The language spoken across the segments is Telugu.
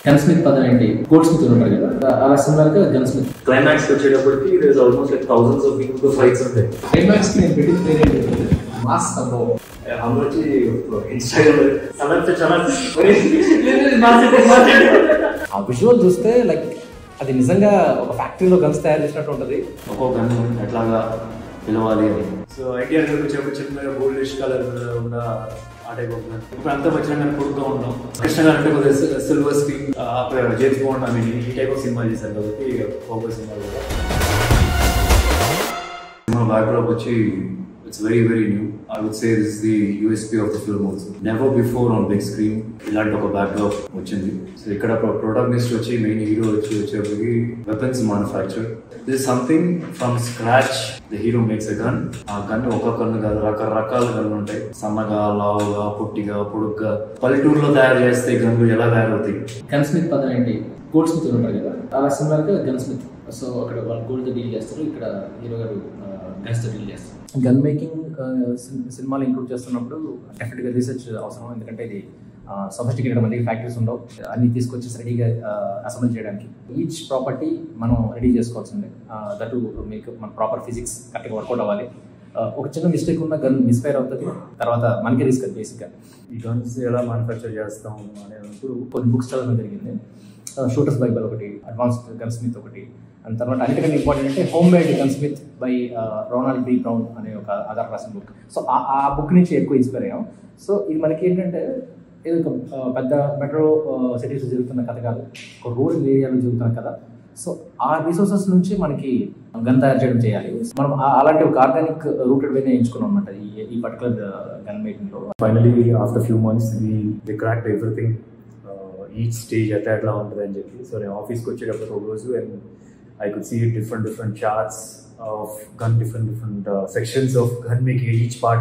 గన్ స్మిత్ పదం ఏంటి? గోల్డ్ స్మిత్ ఉంటారు కదా, అలా సిమిలర్ గా గన్ స్మిత్. క్లైమాక్స్ వచ్చేటప్పటికి there is almost like thousands of people తో ఫైట్స్ ఉంటాయి. క్లైమాక్స్ కి నేను పెట్టిన పేరు ఏంటి? మాస్ సంభవ్. అమ్మొచ్చి ఇన్స్టాగ్రామ్ ఆ విజువల్ చూస్తే లైక్ అది నిజంగా ఒక ఫ్యాక్టరీలో గన్స్ తయారు చేసినట్టు ఉంటుంది. ఒక్కొక్క గన్ ఎట్లాగా పిలవాలి అని. సో ఐడియా చిన్న గోల్డిష్ కలర్ ఉన్న ఆ టైప్ ఆఫ్ గన్. ఇప్పుడు అంతా వచ్చిన పొడుగ్గా ఉన్నాం. కృష్ణ గారు అంటే కొద్దిగా సిల్వర్ స్క్రీన్ జేమ్స్ బాండ్ అని ఈ టైప్ ఆఫ్ సినిమా చేశారు కాబట్టి ఫోకస్ సినిమాలు కూడా. సినిమా బ్యాక్డ్రాప్ వచ్చి it's very new. I would say this is the USP of the film also. Never before on big screen ఇలాంటి ఒక బ్యాక్డ్రాప్ వచ్చింది. సో ఇక్కడ ప్రొటాగనిస్ట్ వచ్చి మెయిన్ హీరో వచ్చేప్పటికి weapons manufacture. This is something from scratch. The hero makes a gun. ఆ గన్ ఒక గన్ కాదు, రకరకాల గన్లు ఉంటాయి. సన్నగా, లావుగా, పొట్టిగా, పొడుగ్గా. పల్లెటూరులో తయారు చేస్తే గన్లు ఎలా తయారవుతాయి? గన్ స్మిత్ పదం ఏంటి? గోల్డ్ స్మిత్ ఉంటారు కదా, అలా సిమిలర్ గా గన్ స్మిత్. సో అక్కడ వాళ్ళు గోల్డ్ తో డీల్ చేస్తారు, ఇక్కడ హీరో గారు గన్స్ తో డీల్ చేస్తారు. గన్ మేకింగ్ సినిమాలు ఇంక్లూడ్ చేస్తున్నప్పుడు డెఫినెట్గా రీసెర్చ్ అవసరం. ఎందుకంటే ఇది సొఫిస్టికేటెడ్ మళ్ళీ ఫ్యాక్టరీస్ ఉండవు, అన్ని తీసుకొచ్చి రెడీగా అసెంబ్ల్ చేయడానికి. ఈచ్ ప్రాపర్టీ మనం రెడీ చేసుకోవాల్సిందే. దట్ మీకు మన ప్రాపర్ ఫిజిక్స్ కరెక్ట్గా వర్కౌట్ అవ్వాలి. ఒక చిన్న మిస్టేక్ ఉన్న గన్ మిస్ఫైర్ అవుతుంది, తర్వాత మనకి రిస్క్ అది బేసిక్గా. ఈ గన్స్ ఎలా మ్యానుఫ్యాక్చర్ చేస్తాం అనేటప్పుడు కొన్ని బుక్స్ చదవడం జరిగింది. షూటర్స్ బైబల్ ఒకటి, అడ్వాన్స్డ్ గన్ స్మిత్ ఒకటి, అండ్ తర్వాత అన్నిటికంటే ఇంపార్టెంట్ అంటే homemade gunsmith by Ronald D Brown అనే ఒక ఆధార్ రాసిన బుక్. సో ఆ బుక్ నుంచి ఎక్కువ ఇన్స్పైర్ అయ్యాం. సో ఇది మనకి ఏంటంటే ఇది ఒక పెద్ద మెట్రో సిటీస్లో జరుగుతున్న కథ కాదు, ఒక రూరల్ ఏరియాలో జరుగుతున్న కథ. సో ఆ రిసోర్సెస్ నుంచి మనకి గన్ తయారు చేయడం చేయాలి. మనం అలాంటి ఒక ఆర్గానిక్ రూటెడ్ వేనే ఎంచుకున్నాం అనమాట ఈ పర్టికులర్ గన్ మేకింగ్లో. Finally after few months we cracked everything. Each stage ఎట్లా ఉంటుంది అని చెప్పి. సో నేను ఆఫీస్కి వచ్చేటప్పుడు ఒక రోజు and I could see different charts of gun, different sections of gun making. Each part,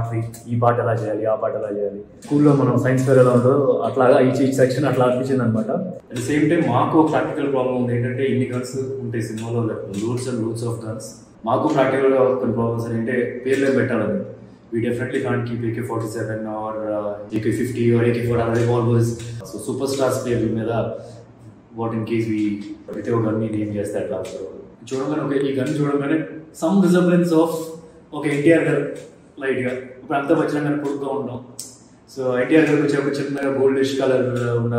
ఈ పార్ట్ ఎలా చేయాలి, ఆ పార్ట్ ఎలా చేయాలి. స్కూల్లో మనం సైన్స్ ఫేర్ ఎలా ఉంటుందో అట్లాగా ఈచ్ సెక్షన్ అట్లా అనిపించింది అనమాట. అట్ ద సేమ్ టైం మాకు ప్రాక్టికల్ ప్రాబ్లమ్ ఉంది. ఏంటంటే ఇన్ని గన్స్ ఉంటాయి సినిమాలో, loads and loads of guns. మాకు ప్రాక్టికల్గా కొన్ని ప్రాబ్లమ్స్ ఏంటంటే పేర్లు పెట్టాలని. We definitely can't keep AK-47 or AK-50 or AK-40 other revolvers. So superstars పేర్ల మీద వాట్ ఇన్ కేస్ ప్రతి ఒక్క గన్ని నేమ్ చేస్తే అట్లా చూడగానే ఒక ఈ గన్ చూడగానే సమ్ రిజర్వెన్స్ ఆఫ్ ఒక ఎన్టీఆర్ గారు లైట్గా. ఇప్పుడు అంతా వచ్చిన కానీ పొడుగ్గా ఉంటాం. సో ఎన్టీఆర్ గారికి వచ్చే చిన్నగా గోల్డిష్ కలర్ ఉన్న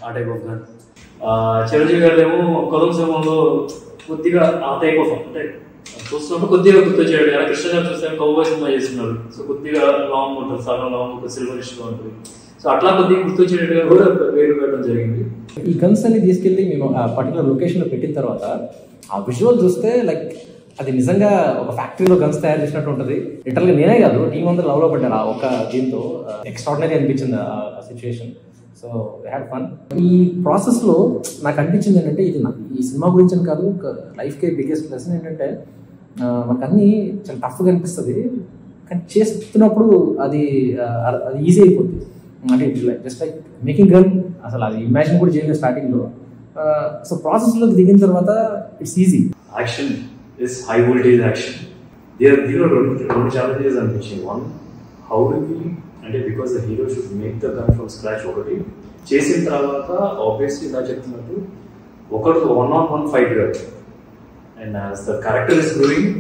ఆ టైప్ ఆఫ్ గన్. చిరంజీవి గారు ఏమో కొలం సమయంలో కొద్దిగా ఆ టైప్ ఆఫ్ అంటే చూస్తున్నప్పుడు కొద్దిగా గుర్తు చేయడం. ఎలా కృష్ణ గారు చూస్తే కౌబాయ్ సినిమా చేస్తున్నారు. సో కొద్దిగా లాంగ్ ఉంటుంది, సగం లాంగ్ ఉంటుంది, సిల్వరిష్గా ఉంటుంది. సో అట్లా కొద్దిగా గుర్తు వచ్చేటట్టుగా కూడా వేరు పెట్టడం జరిగింది. ఈ గన్స్ అన్ని తీసుకెళ్ళి మేము ఆ పర్టికులర్ లొకేషన్లో పెట్టిన తర్వాత ఆ విజువల్ చూస్తే లైక్ అది నిజంగా ఒక ఫ్యాక్టరీలో గన్స్ తయారు చేసినట్టు ఉంటుంది. లిటరల్గా నేనే కాదు, టీం అందరూ లవ్లో పడ్డారు ఆ ఒక్క దీంతో. ఎక్స్ట్రాడినరీ అనిపించింది ఆ situation. So we had fun. ఈ ప్రాసెస్లో నాకు అనిపించింది ఏంటంటే ఇది ఈ సినిమా గురించి అని కాదు, లైఫ్కే బిగ్గెస్ట్ లెసన్ ఏంటంటే మనకు అన్నీ చాలా టఫ్గా అనిపిస్తుంది, కానీ చేస్తున్నప్పుడు అది ఈజీ అయిపోతుంది. అంటే జస్ట్ లైక్ మేకింగ్ గన్ అసలు అది ఇమాజిన్ కూడా చేయలేదు స్టార్టింగ్లో. సో ప్రాసెస్లోకి దిగిన తర్వాత it's easy. Action is high voltage action. దీనిలో రెండు ఛాలెంజెస్ అనిపించింది. వన్, హౌ డు వి అంటే because the hero should make the gun from scratch. ఒకటి చేసిన తర్వాత ఆబ్వియస్లీ ఇలా చెప్తున్నట్టు ఒకరు 1-on-1 ఫైట్ కాదు. And as the character is growing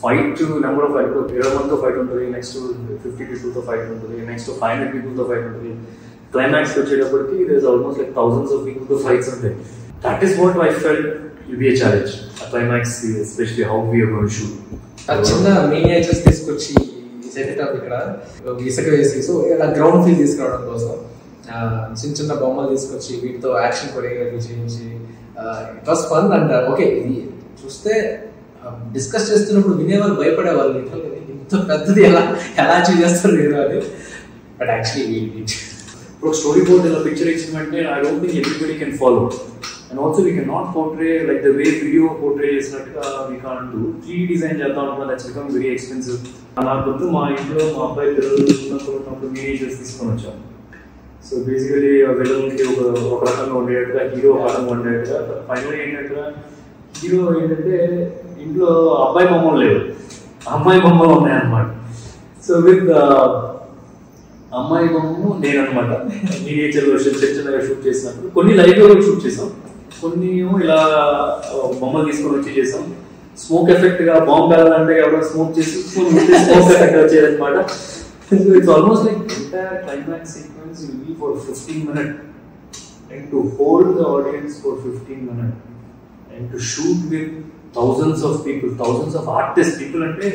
fight number of fight 20 మందితో ఫైట్ ఉంటుంది, నెక్స్ట్ 50 పీపుల్తో ఫైట్ ఉంటుంది, నెక్స్ట్ 500 పీపుల్తో ఫైట్ ఉంటుంది. క్లైమాక్స్ వచ్చేటప్పటికి there is almost like thousands of పీపుల్తో ఫైట్స్ ఉంటాయి. That is what I felt will be a challenge. ఆ climax especially how we are going to shoot. ఆ చిన్న మినియేచర్స్ తీసుకొచ్చి సెటప్ ఇక్కడ ఇసుక వేసి సో ఇలా గ్రౌండ్ ఫీల్ తీసుకురావడం కోసం చిన్న చిన్న బొమ్మలు తీసుకొచ్చి వీటితో యాక్షన్ కొరియోగ్రఫీ చేయించి it was fun. And okay ఇది చూస్తే డిస్కస్ చేస్తున్నప్పుడు వినేవాళ్ళు భయపడేవాళ్ళు, ఇంత పెద్దది ఎలా అచీవ్ చేస్తారు లేదు అని. బట్ యాక్చువల్లీ ఇప్పుడు స్టోరీ బోర్డ్ ఇలా పిక్చర్ ఇచ్చినట్టే I don't think everybody can follow. And also we can not portray like the way video portray చేసినట్టుగా we can't do. 3D design చేద్దాం అనుకున్నా, దట్స్ బికమ్ వెరీ ఎక్స్పెన్సివ్. నాకు గుర్తు మా ఇంట్లో మా అబ్బాయి పిల్లలు చూసినప్పుడు మినియేచర్స్ తీసుకొని వచ్చాం. సో బేసికలీ విలన్కి ఒక రకంగా ఉండేట్టుగా, హీరో ఒక రకంగా ఉండేట్టుగా. ఫైనల్ ఏంటంటే హీరో ఏంటంటే ఇంట్లో అబ్బాయి బొమ్మలు లేవు, అమ్మాయి బొమ్మలు ఉన్నాయన్నమాట. సో విత్ అమ్మాయి బొమ్మ నేను అనమాట. మినియేచర్ వర్షన్ చిన్నగా షూట్ చేసినప్పుడు కొన్ని లైవ్ లో షూట్ చేసాం, కొన్ని ఇలా బొమ్మలు తీసుకొని వచ్చి చేసాం. స్మోక్ ఎఫెక్ట్ గా బాంబ్ కావాలంటే ఎవరో స్మోక్ చేసి స్మోక్ ఎఫెక్ట్ వచ్చేదన్నమాట. It's almost like entire climax sequence will be for 15 minutes and to hold the audience for 15 minutes and to shoot with thousands of people, thousands of artists. People అంటే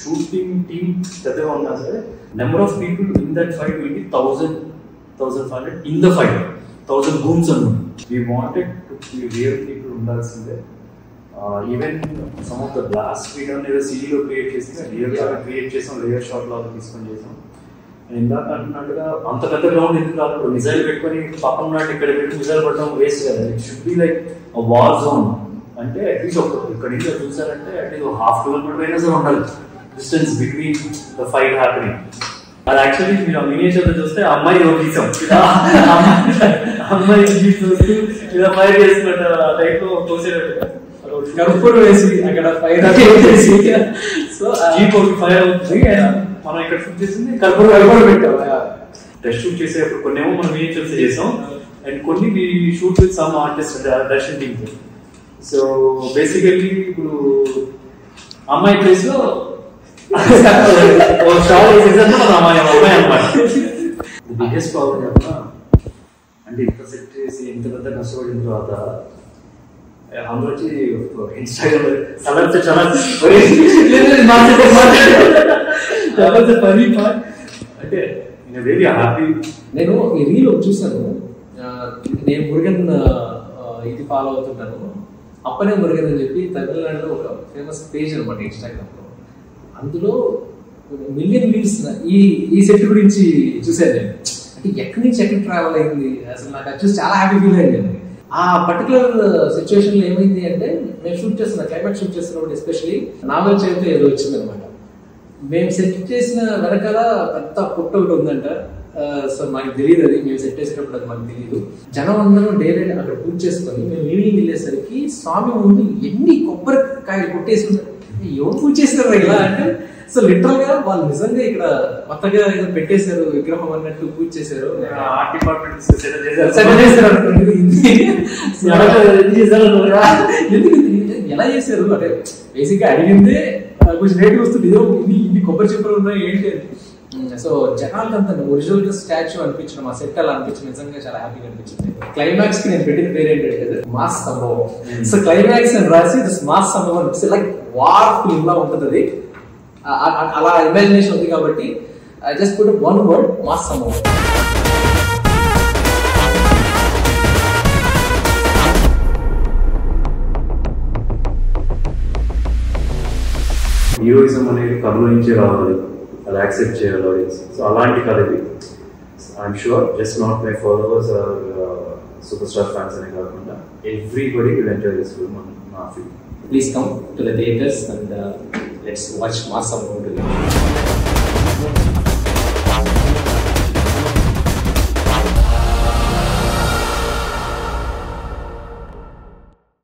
షూటింగ్ టీమ్ పెద్దగా ఉన్నా సరే number of people in that fight will be 1,500 in the fight, 1000 గూమ్స్ అన్నమాట. We wanted to be real people ఉండాల్సిందే. Even some of the blast వీడియోని ఏదో సిడీలో క్రియేట్ చేసి రియల్ గా క్రియేట్ చేసాం, లేయర్ షాట్ లాగా తీసుకొని చేసాం. ఇందాక అంటున్నట్టుగా అంత పెద్ద గ్రౌండ్ ఎందుకు రాదు, మిజైల్ పెట్టుకొని పక్కన ఉన్నట్టు ఇక్కడ పెట్టి మిజైల్ పడడం వేస్ట్ కదా. It should be like war zone. అంటే అట్లీస్ట్ ఒక ఇక్కడ నుంచి చూసారంటే అట్లీస్ట్ 1/2 kilometer అయినా సరే ఉండాలి distance between the fight happening. అది యాక్చువల్లీ మీరు మినియేచర్ లో చూస్తే అమ్మాయి గీసాం, అమ్మాయి చూస్తూ ఇలా ఫైర్ చేస్తున్నట్టు టైప్ లో తోసేటట్టుగా కర్పూరం వేసి అక్కడ ఫైర్ చేసి సో జీప్ ఒకటి ఫైర్ అవుతుంది. మనం ఇక్కడ షూట్ చేసింది కర్పూరం పెట్టాం. టెస్ట్ షూట్ చేసేటప్పుడు కొన్ని ఏమో మనం మినియేచర్స్ చేసాం అండ్ కొన్ని shoot with some artist direction team. So basically ఇప్పుడు అమ్మాయి ప్లేస్ లో అమ్మాయి అనమాట. బిగ్గెస్ట్ ప్రాబ్లం ఏమన్నా అంటే ఇంత సెట్ చేసి ఇంత పెద్ద కష్టపడిన తర్వాత అందులో వచ్చి ఇన్స్టాగ్రామ్ అంటే వెరీ హ్యాపీ. నేను ఈ రీల్ చూసాను, నేను మురుగన్ ఇది ఫాలో అవుతుంటాను, అప్పనే మురుగన్ అని చెప్పి తమిళనాడులో ఒక ఫేమస్ పేజ్ అనమాట ఇన్స్టాగ్రామ్ లో. అందులో మిలియన్ వ్యూస్ ఈ సెట్ గురించి చూసాను నేను. అంటే ఎక్కడి నుంచి ఎక్కడ ట్రావెల్ అయింది అసలు నాకు అది చూసి చాలా హ్యాపీ ఫీల్ అయింది. ఆ పర్టికులర్ సిచ్యువేషన్ లో ఏమైంది అంటే మేము షూట్ చేస్తున్న క్లైమాక్స్ షూట్ చేస్తున్నప్పుడు ఎస్పెషల్లీ నావల్ చేతితో ఏదో వచ్చింది అనమాట. మేము సెట్ చేసిన వెనకాల పెద్ద పుట్ట ఒకటి ఉందంట. సో మాకు తెలియదు, అది మేము సెట్ చేసేటప్పుడు అది మాకు తెలియదు. జనం అందరం డే నైట్ అక్కడ పూజ చేసుకొని మేము ఈవినింగ్ వెళ్ళేసరికి స్వామి ముందు ఎన్ని కొబ్బరికాయలు కొట్టేసుకుంటారు. ఎవరు పూజ చేస్తారు ఇలా అంటే సో లిటరల్ గా వాళ్ళు నిజంగా ఇక్కడ కొత్తగా ఏదో పెట్టేశారు విగ్రహం అన్నట్టు పూజ చేశారు. ఆర్ట్ డిపార్ట్మెంట్ ఎలా చేశారు అంటే బేసిక్ గా అడిగిందే కొంచెం రేట్ వస్తుంది, ఏదో ఇన్ని కొబ్బరి చెప్పులు ఉన్నాయి ఏంటి అని. సో జనాలకి అంత ఒరిజినల్ గా స్టాచ్యూ అనిపించడం, ఆ సెట్ అలా అనిపించింది, నిజంగా చాలా హ్యాపీగా అనిపించింది. క్లైమాక్స్ కి నేను పెట్టిన పేరు ఏంటంటే మాస్ సంభవం. సో క్లైమాక్స్ అని రాసి మాస్ సంభవం అనిపిస్తే లైక్ వార్ ఫిల్మ్ లా ఉంటుంది అది. అలా ఇమాజినేషన్ ఉంది కాబట్టి I just put one word, mass సంభవం. హీరోయిజం అనేది కథలో నుంచి రావాలి, అది యాక్సెప్ట్ చేయాలి ఆడియన్స్. సో అలాంటి కథ ఇది. I'm sure just not my followers are superstar fans అనే కాకుండా everybody will enjoy this film on నా feel. Please come to the theaters and let's watch Mass Sambavam together.